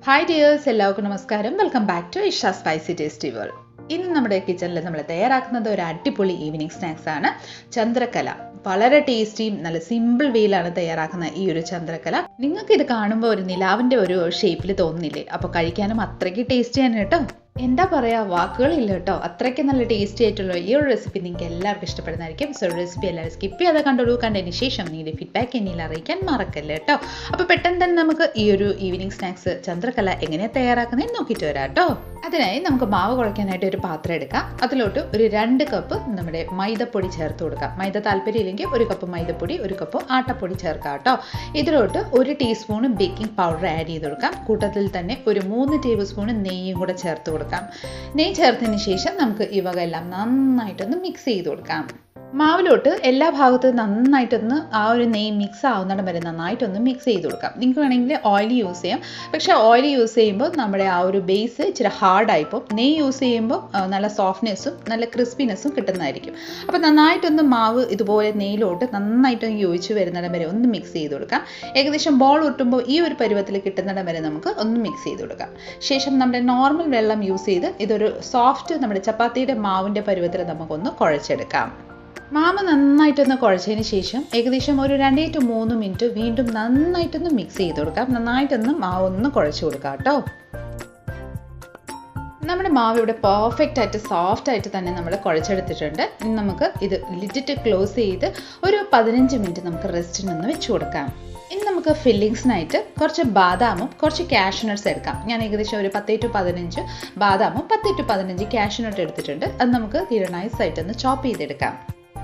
Hi dears, എല്ലാവർക്കും നമസ്കാരം. Welcome back to Isha spicy tasty world. ഇന്ന് നമ്മുടെ കിച്ചണിൽ നമ്മൾ തയ്യാറാക്കുന്നത് ഒരു അടിപൊളി ഈവനിങ് സ്നാക്സ് ആണ്, ചന്ദ്രക്കല. വളരെ ടേസ്റ്റിയും നല്ല സിമ്പിൾ വേയിലാണ് തയ്യാറാക്കുന്ന ഈ ഒരു ചന്ദ്രക്കല. നിങ്ങൾക്ക് ഇത് കാണുമ്പോൾ ഒരു നിലാവിൻ്റെ ഒരു ഷേപ്പിൽ തോന്നുന്നില്ലേ? അപ്പോൾ കഴിക്കാനും അത്രയ്ക്ക് ടേസ്റ്റിയാണ് കേട്ടോ. എന്താ പറയുക, വാക്കുകളില്ല കേട്ടോ. അത്രയ്ക്ക് നല്ല ടേസ്റ്റി ആയിട്ടുള്ള ഈ ഒരു റെസിപ്പി നിങ്ങൾക്ക് എല്ലാവർക്കും ഇഷ്ടപ്പെടുന്നതായിരിക്കും. സോ റെസിപ്പി എല്ലാവരും സ്കിപ്പ് ചെയ്യാതെ കണ്ടോളൂ. കണ്ടതിന് ശേഷം നിങ്ങളുടെ ഫീഡ്ബാക്ക് എന്നിൽ അറിയിക്കാൻ മറക്കല്ലേ കേട്ടോ. അപ്പോൾ പെട്ടെന്ന് തന്നെ നമുക്ക് ഈ ഒരു ഈവനിങ് സ്നാക്സ് ചന്ദ്രക്കല എങ്ങനെയാണ് തയ്യാറാക്കുന്നതെന്ന് നോക്കിയിട്ട് വരാം കേട്ടോ. അതിനായി നമുക്ക് മാവ് കുഴയ്ക്കാനായിട്ട് ഒരു പാത്രം എടുക്കാം. അതിലോട്ട് ഒരു 2 കപ്പ് നമ്മുടെ മൈദപ്പൊടി ചേർത്ത് കൊടുക്കാം. മൈദ താല്പര്യമില്ലെങ്കിൽ 1 കപ്പ് മൈദപ്പൊടി, 1 കപ്പ് ആട്ടപ്പൊടി ചേർക്കാം കേട്ടോ. ഇതിലോട്ട് 1 ടീസ്പൂൺ ബേക്കിംഗ് പൗഡർ ആഡ് ചെയ്ത് കൊടുക്കാം. കൂട്ടത്തിൽ തന്നെ ഒരു 3 ടേബിൾ സ്പൂൺ നെയ്യും കൂടെ ചേർത്ത് കൊടുക്കാം. നെയ്യ് ചേർത്തതിന് ശേഷം നമുക്ക് ഈ വക എല്ലാം നന്നായിട്ടൊന്ന് മിക്സ് ചെയ്ത് കൊടുക്കാം. മാവിലോട്ട് എല്ലാ ഭാഗത്തും നന്നായിട്ടൊന്ന് ആ ഒരു നെയ്യ് മിക്സ് ആവുന്നിടം വരെ നന്നായിട്ടൊന്ന് മിക്സ് ചെയ്ത് കൊടുക്കാം. നിങ്ങൾക്ക് വേണമെങ്കിൽ ഓയിൽ യൂസ് ചെയ്യാം. പക്ഷേ ഓയിൽ യൂസ് ചെയ്യുമ്പോൾ നമ്മുടെ ആ ഒരു ബേസ് ഇച്ചിരി ഹാർഡായിപ്പോൾ, നെയ്യ് യൂസ് ചെയ്യുമ്പോൾ നല്ല സോഫ്റ്റ്നെസ്സും നല്ല ക്രിസ്പിനെസ്സും കിട്ടുന്നതായിരിക്കും. അപ്പോൾ നന്നായിട്ടൊന്ന് മാവ് ഇതുപോലെ നെയ്യിലോട്ട് നന്നായിട്ടൊന്ന് യോജിച്ച് വരുന്നിടം വരെ ഒന്ന് മിക്സ് ചെയ്ത് കൊടുക്കാം. ഏകദേശം ബോൾ ഒട്ടുമ്പോൾ ഈ ഒരു പരുവത്തിൽ കിട്ടുന്നിടം വരെ നമുക്ക് ഒന്ന് മിക്സ് ചെയ്ത് കൊടുക്കാം. ശേഷം നമ്മുടെ നോർമൽ വെള്ളം യൂസ് ചെയ്ത് ഇതൊരു സോഫ്റ്റ് നമ്മുടെ ചപ്പാത്തിയുടെ മാവിൻ്റെ പരുവത്തിൽ നമുക്കൊന്ന് കുഴച്ചെടുക്കാം. മാവ് നന്നായിട്ടൊന്ന് കുഴച്ചതിന് ശേഷം ഏകദേശം ഒരു 2 to 3 മിനിറ്റ് വീണ്ടും നന്നായിട്ടൊന്ന് മിക്സ് ചെയ്ത് കൊടുക്കാം. നന്നായിട്ടൊന്ന് മാവ് ഒന്ന് കുഴച്ച് കൊടുക്കാം കേട്ടോ. നമ്മുടെ മാവ് ഇവിടെ പെർഫെക്റ്റ് ആയിട്ട് സോഫ്റ്റ് ആയിട്ട് തന്നെ നമ്മൾ കുഴച്ചെടുത്തിട്ടുണ്ട്. ഇനി നമുക്ക് ഇത് ലിഡിട്ട് ക്ലോസ് ചെയ്ത് ഒരു 15 മിനിറ്റ് നമുക്ക് റെസ്റ്റിനൊന്ന് വെച്ച് കൊടുക്കാം. ഇനി നമുക്ക് ഫില്ലിങ്സിനായിട്ട് കുറച്ച് ബാദാമും കുറച്ച് കാഷ്യൂനട്ട്സ് എടുക്കാം. ഞാൻ ഏകദേശം ഒരു 10 to 15 ബാദാമും 10 to 15 കാഷ്യൂനട്ട് എടുത്തിട്ടുണ്ട്. അത് നമുക്ക് തീരെ നൈസായിട്ടൊന്ന് ചോപ്പ് ചെയ്തെടുക്കാം.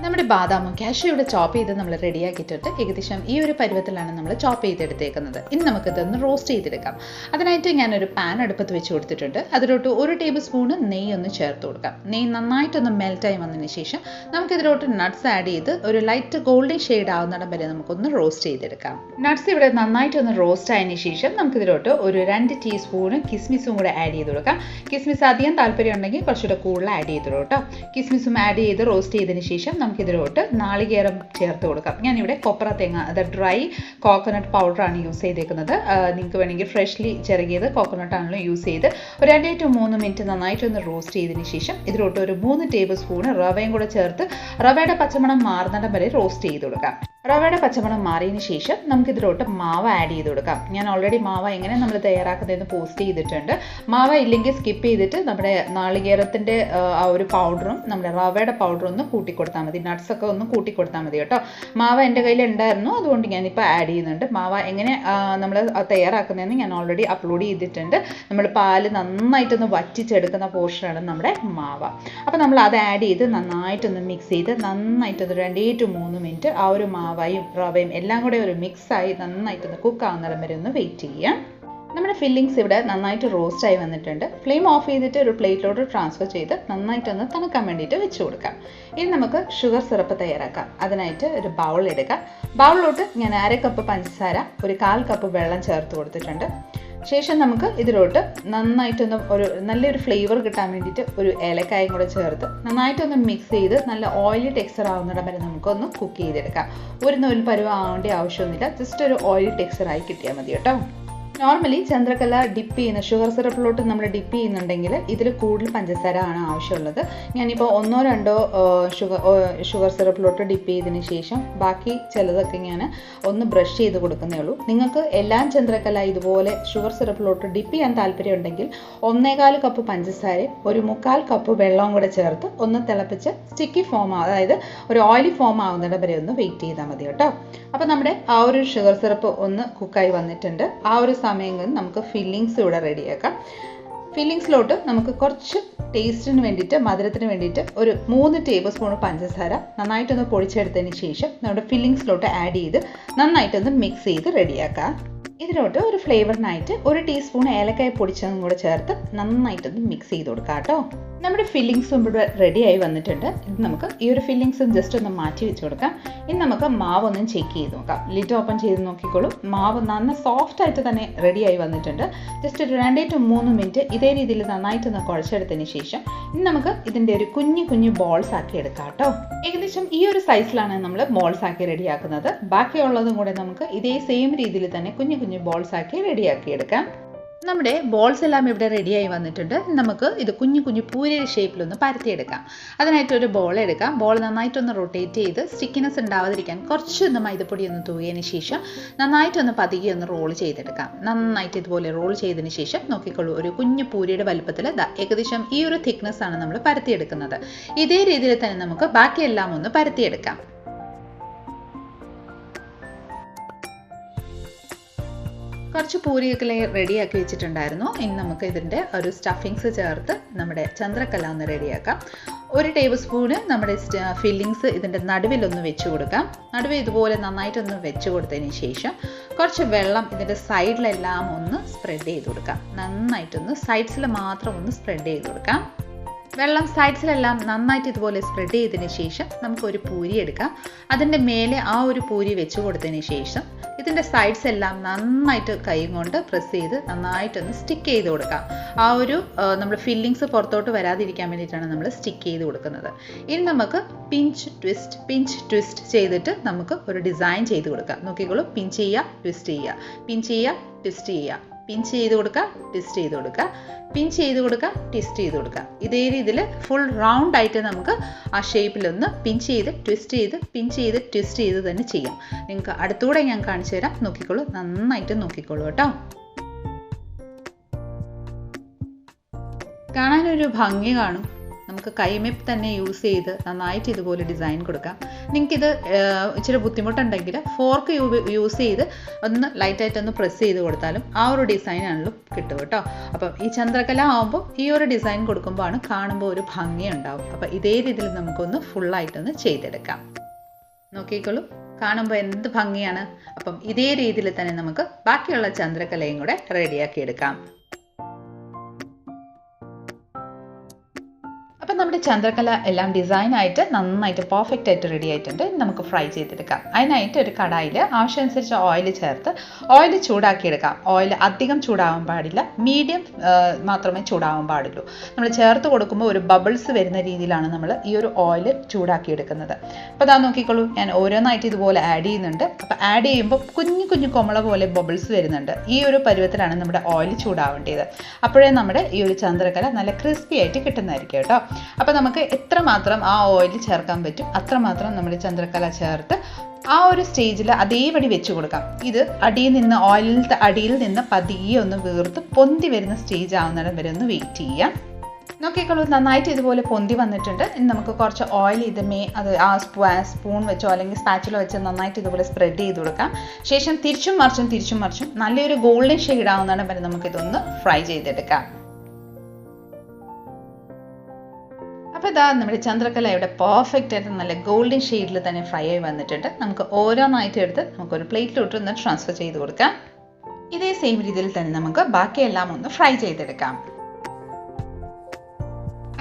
നമ്മുടെ ബാദാമും കാഷ്യൂടെ ചോപ്പ് ചെയ്ത് നമ്മൾ റെഡിയാക്കിയിട്ടുണ്ട്. ഏകദേശം ഈ ഒരു പരുവത്തിലാണ് നമ്മൾ ചോപ്പ് ചെയ്തെടുത്തേക്കുന്നത്. ഇനി നമുക്കിതൊന്ന് റോസ്റ്റ് ചെയ്തെടുക്കാം. അതിനായിട്ട് ഞാനൊരു പാൻ അടുപ്പത്ത് വെച്ച് കൊടുത്തിട്ടുണ്ട്. അതിലോട്ട് 1 ടേബിൾ സ്പൂൺ നെയ്യ് ഒന്ന് ചേർത്ത് കൊടുക്കാം. നെയ്യ് നന്നായിട്ടൊന്ന് മെൽറ്റായി വന്നതിന് ശേഷം നമുക്കിതിലോട്ട് നട്ട്സ് ആഡ് ചെയ്ത് ഒരു ലൈറ്റ് ഗോൾഡൻ ഷെയ്ഡ് ആവുന്നിടം വരെ നമുക്കൊന്ന് റോസ്റ്റ് ചെയ്തെടുക്കാം. നട്ട്സ് ഇവിടെ നന്നായിട്ടൊന്ന് റോസ്റ്റ് ആയതിനു ശേഷം നമുക്കിതിലോട്ട് ഒരു 2 ടീസ്പൂൺ കിസ്മിസും കൂടെ ആഡ് ചെയ്ത് കൊടുക്കാം. കിസ്മിസ് അധികം താല്പര്യം ഉണ്ടെങ്കിൽ കുറച്ചുകൂടെ കൂടുതൽ ആഡ് ചെയ്ത് കേട്ടോ. കിസ്മിസും ആഡ് ചെയ്ത് റോസ്റ്റ് ചെയ്തതിന് ശേഷം നമുക്കിതിലോട്ട് നാളികേരം ചേർത്ത് കൊടുക്കാം. ഞാനിവിടെ കൊപ്ര തേങ്ങ, അത് ഡ്രൈ കോക്കനട്ട് പൗഡറാണ് യൂസ് ചെയ്തേക്കുന്നത്. നിങ്ങൾക്ക് വേണമെങ്കിൽ ഫ്രഷ്ലി ചിരകിയത് കോക്കനട്ട് ആണല്ലോ യൂസ് ചെയ്ത് ഒരു 2 to 3 മിനിറ്റ് നന്നായിട്ടൊന്ന് റോസ്റ്റ് ചെയ്തതിന് ശേഷം ഇതിലോട്ട് ഒരു 3 ടേബിൾ സ്പൂൺ റവയും കൂടെ ചേർത്ത് റവയുടെ പച്ചമണം മാറുന്നിടം വരെ റോസ്റ്റ് ചെയ്ത് കൊടുക്കാം. റവയുടെ പച്ചമണം മാറിയതിന് ശേഷം നമുക്കിതിലോട്ട് മാവ് ആഡ് ചെയ്ത് കൊടുക്കാം. ഞാൻ ഓൾറെഡി മാവ് എങ്ങനെ നമ്മൾ തയ്യാറാക്കുന്നതെന്ന് പോസ്റ്റ് ചെയ്തിട്ടുണ്ട്. മാവ് ഇല്ലെങ്കിൽ സ്കിപ്പ് ചെയ്തിട്ട് നമ്മുടെ നാളികേരത്തിൻ്റെ ആ ഒരു പൗഡറും നമ്മുടെ റവയുടെ പൗഡറും ഒന്ന് കൂട്ടിക്കൊടുത്താൽ മതി. നട്ട്സൊക്കെ ഒന്ന് കൂട്ടിക്കൊടുത്താൽ മതി കേട്ടോ. മാവ് എൻ്റെ കയ്യിൽ ഉണ്ടായിരുന്നു, അതുകൊണ്ട് ഞാനിപ്പോൾ ആഡ് ചെയ്യുന്നുണ്ട്. മാവ് എങ്ങനെ നമ്മൾ തയ്യാറാക്കുന്നതെന്ന് ഞാൻ ഓൾറെഡി അപ്ലോഡ് ചെയ്തിട്ടുണ്ട്. നമ്മൾ പാല് നന്നായിട്ടൊന്ന് വറ്റിച്ചെടുക്കുന്ന പോർഷനാണ് നമ്മുടെ മാവ്. അപ്പോൾ നമ്മൾ അത് ആഡ് ചെയ്ത് നന്നായിട്ടൊന്ന് മിക്സ് ചെയ്ത് നന്നായിട്ടൊന്ന് 2 to 3 മിനിറ്റ് ആ ഒരു മാവയും റവയും എല്ലാം കൂടെ ഒരു മിക്സായി നന്നായിട്ടൊന്ന് കുക്ക് ആവുന്നിടം വരെ ഒന്ന് വെയിറ്റ് ചെയ്യാം. നമ്മുടെ ഫില്ലിങ്സ് ഇവിടെ നന്നായിട്ട് റോസ്റ്റായി വന്നിട്ടുണ്ട്. ഫ്ലെയിം ഓഫ് ചെയ്തിട്ട് ഒരു പ്ലേറ്റിലോട്ട് ട്രാൻസ്ഫർ ചെയ്ത് നന്നായിട്ടൊന്ന് തണുക്കാൻ വേണ്ടിയിട്ട് വെച്ച് കൊടുക്കാം. ഇനി നമുക്ക് ഷുഗർ സിറപ്പ് തയ്യാറാക്കാം. അതിനായിട്ട് ഒരു ബൗൾ എടുക്കാം. ബൗളിലോട്ട് ഞാൻ 1/2 കപ്പ് പഞ്ചസാര, ഒരു 1/4 കപ്പ് വെള്ളം ചേർത്ത് കൊടുത്തിട്ടുണ്ട്. ശേഷം നമുക്ക് ഇതിലോട്ട് നന്നായിട്ടൊന്ന് ഒരു നല്ലൊരു ഫ്ലേവർ കിട്ടാൻ വേണ്ടിയിട്ട് ഒരു ഏലക്കായും കൂടെ ചേർത്ത് നന്നായിട്ടൊന്ന് മിക്സ് ചെയ്ത് നല്ല ഓയിലി ടെക്സ്ചർ ആവുന്നിടം വരെ നമുക്കൊന്ന് കുക്ക് ചെയ്തെടുക്കാം. ഒരു നൂൽ പരുവം ആവേണ്ട ആവശ്യമൊന്നുമില്ല, ജസ്റ്റ് ഒരു ഓയിലി ടെക്സ്ചറായി കിട്ടിയാൽ മതി കേട്ടോ. നോർമലി ചന്ദ്രക്കല ഡിപ്പ് ചെയ്യുന്ന ഷുഗർ സിറപ്പിലോട്ട് നമ്മൾ ഡിപ്പ് ചെയ്യുന്നുണ്ടെങ്കിൽ ഇതിൽ കൂടുതൽ പഞ്ചസാര ആണ് ആവശ്യമുള്ളത്. ഞാനിപ്പോൾ 1-2 ഷുഗർ സിറപ്പിലോട്ട് ഡിപ്പ് ചെയ്തതിന് ശേഷം ബാക്കി ചിലതൊക്കെ ഞാൻ ഒന്ന് ബ്രഷ് ചെയ്ത് കൊടുക്കുന്നേ ഉള്ളൂ. നിങ്ങൾക്ക് എല്ലാം ചന്ദ്രക്കല ഇതുപോലെ ഷുഗർ സിറപ്പിലോട്ട് ഡിപ്പ് ചെയ്യാൻ താല്പര്യം ഉണ്ടെങ്കിൽ 1/4 കപ്പ് പഞ്ചസാരയും ഒരു 1/4 കപ്പ് വെള്ളവും കൂടെ ചേർത്ത് ഒന്ന് തിളപ്പിച്ച് സ്റ്റിക്കി ഫോം, അതായത് ഒരു ഓയിലി ഫോം ആവുന്നിടം വരെ ഒന്ന് വെയിറ്റ് ചെയ്താൽ മതി കേട്ടോ. അപ്പോൾ നമ്മുടെ ആ ഒരു ഷുഗർ സിറപ്പ് ഒന്ന് കുക്കായി വന്നിട്ടുണ്ട്. ആ ഒരു സമയം നമുക്ക് ഫില്ലിങ്സ് ഇവിടെ റെഡിയാക്കാം. ഫില്ലിങ്സിലോട്ട് നമുക്ക് കുറച്ച് ടേസ്റ്റിന് വേണ്ടിയിട്ട്, മധുരത്തിന് വേണ്ടിയിട്ട് ഒരു 3 ടേബിൾ സ്പൂൺ പഞ്ചസാര നന്നായിട്ടൊന്ന് പൊടിച്ചെടുത്തതിന് ശേഷം നമ്മുടെ ഫില്ലിങ്സിലോട്ട് ആഡ് ചെയ്ത് നന്നായിട്ടൊന്ന് മിക്സ് ചെയ്ത് റെഡിയാക്കാം. ഇതിലോട്ട് ഒരു ഫ്ലേവറിനായിട്ട് 1 ടീസ്പൂൺ ഏലക്കായ പൊടിച്ചതും കൂടെ ചേർത്ത് നന്നായിട്ടൊന്ന് മിക്സ് ചെയ്ത് കൊടുക്കാം കേട്ടോ. നമ്മുടെ ഫില്ലിങ്സും ഇവിടെ റെഡിയായി വന്നിട്ടുണ്ട്. ഇത് നമുക്ക് ഈ ഒരു ഫില്ലിങ്സും ജസ്റ്റ് ഒന്ന് മാറ്റി വെച്ച് കൊടുക്കാം. ഇനി നമുക്ക് മാവ് ഒന്ന് ചെക്ക് ചെയ്ത് നോക്കാം. ലിഡ് ഓപ്പൺ ചെയ്ത് നോക്കിക്കോളൂ. മാവ് നന്ന സോഫ്റ്റ് ആയിട്ട് തന്നെ റെഡിയായി വന്നിട്ടുണ്ട്. ജസ്റ്റ് ഒരു 2 to 3 മിനിറ്റ് ഇതേ രീതിയിൽ നന്നായിട്ടൊന്ന് കുഴച്ചെടുത്തതിന് ശേഷം ഇനി നമുക്ക് ഇതിൻ്റെ ഒരു കുഞ്ഞു ബോൾസ് ആക്കി എടുക്കാം കേട്ടോ. ഏകദേശം ഈ ഒരു സൈസിലാണ് നമ്മൾ ബോൾസ് ആക്കി റെഡിയാക്കുന്നത്. ബാക്കിയുള്ളതും കൂടെ നമുക്ക് ഇതേ സെയിം രീതിയിൽ തന്നെ കുഞ്ഞു ബോൾസ് ആക്കി റെഡിയാക്കി എടുക്കാം. നമ്മുടെ ബോൾസ് എല്ലാം ഇവിടെ റെഡിയായി വന്നിട്ടുണ്ട്. നമുക്ക് ഇത് കുഞ്ഞു കുഞ്ഞു പൂരിയുടെ ഷേപ്പിലൊന്ന് പരത്തിയെടുക്കാം. അതിനായിട്ടൊരു ബോൾ എടുക്കാം. ബോൾ നന്നായിട്ടൊന്ന് റൊട്ടേറ്റ് ചെയ്ത് സ്റ്റിക്കിനെസ് ഉണ്ടാവാതിരിക്കാൻ കുറച്ചൊന്ന് മൈദപ്പൊടി ഒന്ന് തൂകിയതിന് ശേഷം നന്നായിട്ടൊന്ന് പതുക്കെ ഒന്ന് റോൾ ചെയ്തെടുക്കാം. നന്നായിട്ട് ഇതുപോലെ റോൾ ചെയ്തതിന് ശേഷം നോക്കിക്കോളൂ, ഒരു കുഞ്ഞു പൂരിയുടെ വലുപ്പത്തിൽ ഏകദേശം ഈ ഒരു തിക്നെസ് ആണ് നമ്മൾ പരത്തിയെടുക്കുന്നത്. ഇതേ രീതിയിൽ തന്നെ നമുക്ക് ബാക്കിയെല്ലാം ഒന്ന് പരത്തിയെടുക്കാം. കുറച്ച് പൂരിയൊക്കെ റെഡിയാക്കി വെച്ചിട്ടുണ്ടായിരുന്നു. ഇനി നമുക്ക് ഇതിൻ്റെ ഒരു സ്റ്റഫിങ്സ് ചേർത്ത് നമ്മുടെ ചന്ദ്രക്കല ഒന്ന് റെഡിയാക്കാം. 1 ടേബിൾ സ്പൂണ് നമ്മുടെ ഫില്ലിങ്സ് ഇതിൻ്റെ നടുവിലൊന്ന് വെച്ച് കൊടുക്കാം. നടുവിൽ ഇതുപോലെ നന്നായിട്ടൊന്ന് വെച്ച് കൊടുത്തതിന് ശേഷം കുറച്ച് വെള്ളം ഇതിൻ്റെ സൈഡിലെല്ലാം ഒന്ന് സ്പ്രെഡ് ചെയ്ത് കൊടുക്കാം. നന്നായിട്ടൊന്ന് സൈഡ്സിൽ മാത്രം ഒന്ന് സ്പ്രെഡ് ചെയ്ത് കൊടുക്കാം. വെള്ളം സൈഡ്സിലെല്ലാം നന്നായിട്ട് ഇതുപോലെ സ്പ്രെഡ് ചെയ്തതിന് ശേഷം നമുക്കൊരു പൂരി എടുക്കാം. അതിൻ്റെ മേലെ ആ ഒരു പൂരി വെച്ച് കൊടുത്തതിന് ശേഷം ഇതിൻ്റെ സൈഡ്സ് എല്ലാം നന്നായിട്ട് കൈ കൊണ്ട് പ്രസ് ചെയ്ത് നന്നായിട്ടൊന്ന് സ്റ്റിക്ക് ചെയ്ത് കൊടുക്കാം. ആ ഒരു നമ്മൾ ഫില്ലിങ്സ് പുറത്തോട്ട് വരാതിരിക്കാൻ വേണ്ടിയിട്ടാണ് നമ്മൾ സ്റ്റിക്ക് ചെയ്ത് കൊടുക്കുന്നത്. ഇനി നമുക്ക് പിഞ്ച് ട്വിസ്റ്റ് ചെയ്തിട്ട് നമുക്ക് ഒരു ഡിസൈൻ ചെയ്ത് കൊടുക്കാം. നോക്കിക്കോളൂ, പിഞ്ച് ചെയ്യുക, ട്വിസ്റ്റ് ചെയ്യുക, പിഞ്ച് ചെയ്യുക, ട്വിസ്റ്റ് ചെയ്യുക, പിഞ്ച് ചെയ്ത് കൊടുക്കുക, ട്വിസ്റ്റ് ചെയ്ത് കൊടുക്കുക, പിഞ്ച് ചെയ്ത് കൊടുക്കുക, ട്വിസ്റ്റ് ചെയ്ത് കൊടുക്കുക. ഇതേ രീതിയിൽ ഫുൾ റൗണ്ട് ആയിട്ട് നമുക്ക് ആ ഷേപ്പിലൊന്ന് പിഞ്ച് ചെയ്ത് ട്വിസ്റ്റ് ചെയ്ത് പിഞ്ച് ചെയ്ത് ട്വിസ്റ്റ് ചെയ്ത് തന്നെ ചെയ്യാം. നിങ്ങൾക്ക് അടുത്തൂടെ ഞാൻ കാണിച്ചു തരാം. നോക്കിക്കോളൂ, നന്നായിട്ട് നോക്കിക്കോളൂ കേട്ടോ. കാണാനൊരു ഭംഗി കാണും. നമുക്ക് കൈമേപ്പ് തന്നെ യൂസ് ചെയ്ത് നന്നായിട്ട് ഇതുപോലെ ഡിസൈൻ കൊടുക്കാം. നിങ്ങൾക്കിത് ഇച്ചിരി ബുദ്ധിമുട്ടുണ്ടെങ്കിൽ ഫോർക്ക് യൂസ് ചെയ്ത് ഒന്ന് ലൈറ്റായിട്ടൊന്ന് പ്രസ് ചെയ്ത് കൊടുത്താലും ആ ഒരു ഡിസൈനാണല്ലോ കിട്ടും കേട്ടോ. അപ്പം ഈ ചന്ദ്രകല ആകുമ്പോൾ ഈ ഒരു ഡിസൈൻ കൊടുക്കുമ്പോൾ ആണ് കാണുമ്പോൾ ഒരു ഭംഗി ഉണ്ടാവും. അപ്പം ഇതേ രീതിയിൽ നമുക്കൊന്ന് ഫുള്ളായിട്ടൊന്ന് ചെയ്തെടുക്കാം. നോക്കിക്കോളൂ, കാണുമ്പോൾ എന്ത് ഭംഗിയാണ്. അപ്പം ഇതേ രീതിയിൽ തന്നെ നമുക്ക് ബാക്കിയുള്ള ചന്ദ്രകലയും കൂടെ റെഡിയാക്കി എടുക്കാം. അപ്പം നമ്മുടെ ചന്ദ്രകല എല്ലാം ഡിസൈനായിട്ട് നന്നായിട്ട് പെർഫെക്റ്റ് ആയിട്ട് റെഡി ആയിട്ടുണ്ട്. നമുക്ക് ഫ്രൈ ചെയ്തെടുക്കാം. അതിനായിട്ട് ഒരു കടായിൽ ആവശ്യമനുസരിച്ച് ഓയിൽ ചേർത്ത് ഓയിൽ ചൂടാക്കിയെടുക്കാം. ഓയിൽ അധികം ചൂടാവാൻ പാടില്ല, മീഡിയം മാത്രമേ ചൂടാവാൻ പാടുള്ളൂ. നമ്മൾ ചേർത്ത് കൊടുക്കുമ്പോൾ ഒരു ബബിൾസ് വരുന്ന രീതിയിലാണ് നമ്മൾ ഈ ഒരു ഓയിൽ ചൂടാക്കിയെടുക്കുന്നത്. അപ്പോൾ അതാ നോക്കിക്കോളൂ, ഞാൻ ഓരോന്നായിട്ട് ഇതുപോലെ ആഡ് ചെയ്യുന്നുണ്ട്. അപ്പോൾ ആഡ് ചെയ്യുമ്പോൾ കുഞ്ഞു കുഞ്ഞു കൊമള പോലെ ബബിൾസ് വരുന്നുണ്ട്. ഈ ഒരു പരുവത്തിലാണ് നമ്മുടെ ഓയിൽ ചൂടാവേണ്ടത്. അപ്പോഴേ നമ്മുടെ ഈ ഒരു ചന്ദ്രകല നല്ല ക്രിസ്പി ആയിട്ട് കിട്ടുന്നതായിരിക്കും കേട്ടോ. അപ്പോൾ നമുക്ക് എത്രമാത്രം ആ ഓയിൽ ചേർക്കാൻ പറ്റും അത്രമാത്രം നമ്മുടെ ചന്ദ്രകല ചേർത്ത് ആ ഒരു സ്റ്റേജിൽ അതേപടി വെച്ച് കൊടുക്കാം. ഇത് അടിയിൽ നിന്ന് ഓയിലിൻ്റെ അടിയിൽ നിന്ന് പതിയെ ഒന്ന് വീർത്ത് പൊന്തി വരുന്ന സ്റ്റേജ് ആവുന്നിടം വരെ ഒന്ന് വെയിറ്റ് ചെയ്യാം. നോക്കിക്കോളൂ, നന്നായിട്ട് ഇതുപോലെ പൊന്തി വന്നിട്ടുണ്ട്. ഇനി നമുക്ക് കുറച്ച് ഓയിൽ അത് ആ സ്പൂൺ വെച്ചോ അല്ലെങ്കിൽ സ്പാച്ചുല വെച്ചോ നന്നായിട്ട് ഇതുപോലെ സ്പ്രെഡ് ചെയ്ത് കൊടുക്കാം. ശേഷം തിരിച്ചും മറിച്ചും നല്ലൊരു ഗോൾഡൻ ഷെയ്ഡ് ആവുന്നിടം വരെ നമുക്കിതൊന്ന് ഫ്രൈ ചെയ്തെടുക്കാം. അപ്പോൾ ഇതാ നമ്മുടെ ചന്ദ്രകല ഇവിടെ പെർഫെക്റ്റ് ആയിട്ട് നല്ല ഗോൾഡൻ ഷെയ്ഡിൽ തന്നെ ഫ്രൈ ആയി വന്നിട്ടുണ്ട്. നമുക്ക് ഓരോന്നായിട്ട് എടുത്ത് നമുക്കൊരു പ്ലേറ്റിലോട്ട് ഒന്ന് ട്രാൻസ്ഫർ ചെയ്ത് കൊടുക്കാം. ഇതേ സെയിം രീതിയിൽ തന്നെ നമുക്ക് ബാക്കിയെല്ലാം ഒന്ന് ഫ്രൈ ചെയ്തെടുക്കാം.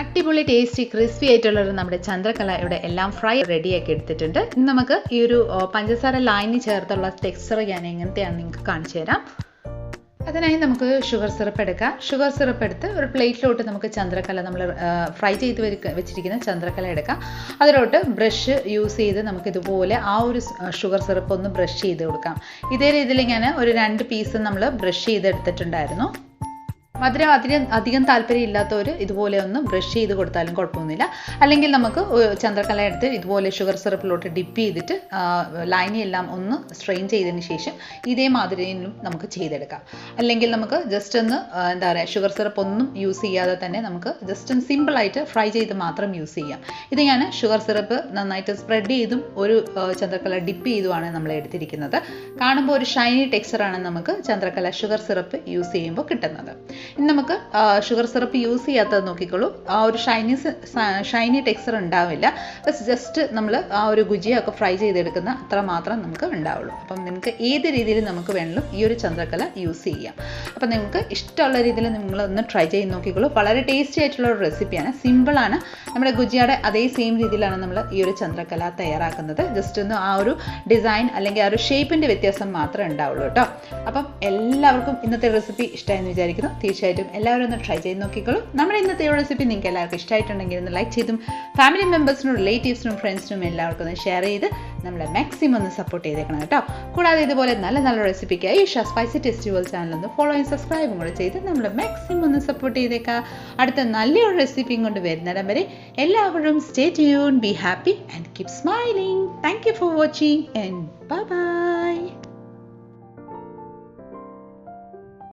അടിപൊളി ടേസ്റ്റി ക്രിസ്പി ആയിട്ടുള്ളൊരു നമ്മുടെ ചന്ദ്രകല ഇവിടെ എല്ലാം ഫ്രൈ റെഡിയാക്കി എടുത്തിട്ടുണ്ട്. ഇനി നമുക്ക് ഈ ഒരു പഞ്ചസാര ലൈനി ചേർത്തുള്ള ടെക്സ്ചർ ഞാൻ എങ്ങനത്തെയാണെന്ന് നിങ്ങൾക്ക് കാണിച്ചു തരാം. അതിനായി നമുക്ക് ഷുഗർ സിറപ്പ് എടുക്കാം. ഷുഗർ സിറപ്പ് എടുത്ത് ഒരു പ്ലേറ്റിലോട്ട് നമുക്ക് ചന്ദ്രകല നമ്മൾ ഫ്രൈ ചെയ്ത് വെച്ചിരിക്കുന്ന ചന്ദ്രകല എടുക്കാം. അതിലോട്ട് ബ്രഷ് യൂസ് ചെയ്ത് നമുക്കിതുപോലെ ആ ഒരു ഷുഗർ സിറപ്പ് ഒന്ന് ബ്രഷ് ചെയ്ത് കൊടുക്കാം. ഇതേ രീതിയിൽ ഞാൻ ഒരു 2 പീസ് നമ്മൾ ബ്രഷ് ചെയ്തെടുത്തിട്ടുണ്ടായിരുന്നു. മധുരം അധികം താല്പര്യം ഇല്ലാത്തവർ ഇതുപോലെ ഒന്ന് ബ്രഷ് ചെയ്ത് കൊടുത്താലും കുഴപ്പമൊന്നുമില്ല. അല്ലെങ്കിൽ നമുക്ക് ചന്ദ്രകല എടുത്ത് ഇതുപോലെ ഷുഗർ സിറപ്പിലോട്ട് ഡിപ്പ് ചെയ്തിട്ട് ലൈനി എല്ലാം ഒന്ന് സ്ട്രെയിൻ ചെയ്തതിന് ശേഷം ഇതേ മാതിരിയിലും നമുക്ക് ചെയ്തെടുക്കാം. അല്ലെങ്കിൽ നമുക്ക് ജസ്റ്റ് ഒന്ന് എന്താ പറയുക, ഷുഗർ സിറപ്പ് ഒന്നും യൂസ് ചെയ്യാതെ തന്നെ നമുക്ക് ജസ്റ്റ് ഒന്ന് സിമ്പിളായിട്ട് ഫ്രൈ ചെയ്ത് മാത്രം യൂസ് ചെയ്യാം. ഇത് ഞാൻ ഷുഗർ സിറപ്പ് നന്നായിട്ട് സ്പ്രെഡ് ചെയ്തും ഒരു ചന്ദ്രകല ഡിപ്പ് ചെയ്തുമാണ് നമ്മൾ എടുത്തിരിക്കുന്നത്. കാണുമ്പോൾ ഒരു ഷൈനി ടെക്സ്ചറാണ് നമുക്ക് ചന്ദ്രകല ഷുഗർ സിറപ്പ് യൂസ് ചെയ്യുമ്പോൾ കിട്ടുന്നത്. ഇനി നമുക്ക് ഷുഗർ സിറപ്പ് യൂസ് ചെയ്യാത്തത് നോക്കിക്കോളൂ, ആ ഒരു ഷൈനി ടെക്സ്ചർ ഉണ്ടാവില്ല. ജസ്റ്റ് നമ്മൾ ആ ഒരു ഗുജിയൊക്കെ ഫ്രൈ ചെയ്തെടുക്കുന്ന അത്ര മാത്രം നമുക്ക് ഉണ്ടാവുള്ളൂ. അപ്പം നിങ്ങൾക്ക് ഏത് രീതിയിൽ നമുക്ക് വേണമെങ്കിലും ഈ ഒരു ചന്ദ്രകല യൂസ് ചെയ്യാം. അപ്പം നിങ്ങൾക്ക് ഇഷ്ടമുള്ള രീതിയിൽ നിങ്ങളൊന്ന് ട്രൈ ചെയ്ത് നോക്കിക്കോളൂ. വളരെ ടേസ്റ്റി ആയിട്ടുള്ള ഒരു റെസിപ്പിയാണ്, സിമ്പിളാണ്. നമ്മുടെ ഗുജിയുടെ അതേ സെയിം രീതിയിലാണ് നമ്മൾ ഈ ഒരു ചന്ദ്രകല തയ്യാറാക്കുന്നത്. ജസ്റ്റ് ഒന്ന് ആ ഒരു ഡിസൈൻ അല്ലെങ്കിൽ ആ ഒരു ഷേപ്പിൻ്റെ വ്യത്യാസം മാത്രമേ ഉണ്ടാവുള്ളൂ കേട്ടോ. അപ്പം എല്ലാവർക്കും ഇന്നത്തെ റെസിപ്പി ഇഷ്ടമായെന്ന് വിചാരിക്കുന്നു. തീർച്ചയായിട്ടും എല്ലാവരും ഒന്ന് ട്രൈ ചെയ്ത് നോക്കിക്കോളൂ. നമ്മുടെ ഇന്നത്തെ റെസിപ്പി നിങ്ങൾക്ക് എല്ലാവർക്കും ഇഷ്ടമായിട്ടുണ്ടെങ്കിൽ ഒന്ന് ലൈക്ക് ചെയ്തും ഫാമിലി മെമ്പേഴ്സിനും റിലേറ്റീവ്സിനും ഫ്രണ്ട്സിനും എല്ലാവർക്കും ഒന്ന് ഷെയർ ചെയ്ത് നമ്മളെ മാക്സിമം ഒന്ന് സപ്പോർട്ട് ചെയ്തേക്കണം കേട്ടോ. കൂടാതെ ഇതുപോലെ നല്ല നല്ല റെസിപ്പിക്കായി Isha spicy tasty world channel ഒന്ന് ഫോളോ ചെയ്യും സബ്സ്ക്രൈബും കൂടെ ചെയ്ത് നമ്മളെ മാക്സിമം ഒന്ന് സപ്പോർട്ട് ചെയ്തേക്കാം. അടുത്ത നല്ലൊരു റെസിപ്പിയും കൊണ്ട് വരുന്നിടം വരെ എല്ലാവരും stay tune, be happy and keep smiling. Thank you for watching and bye bye.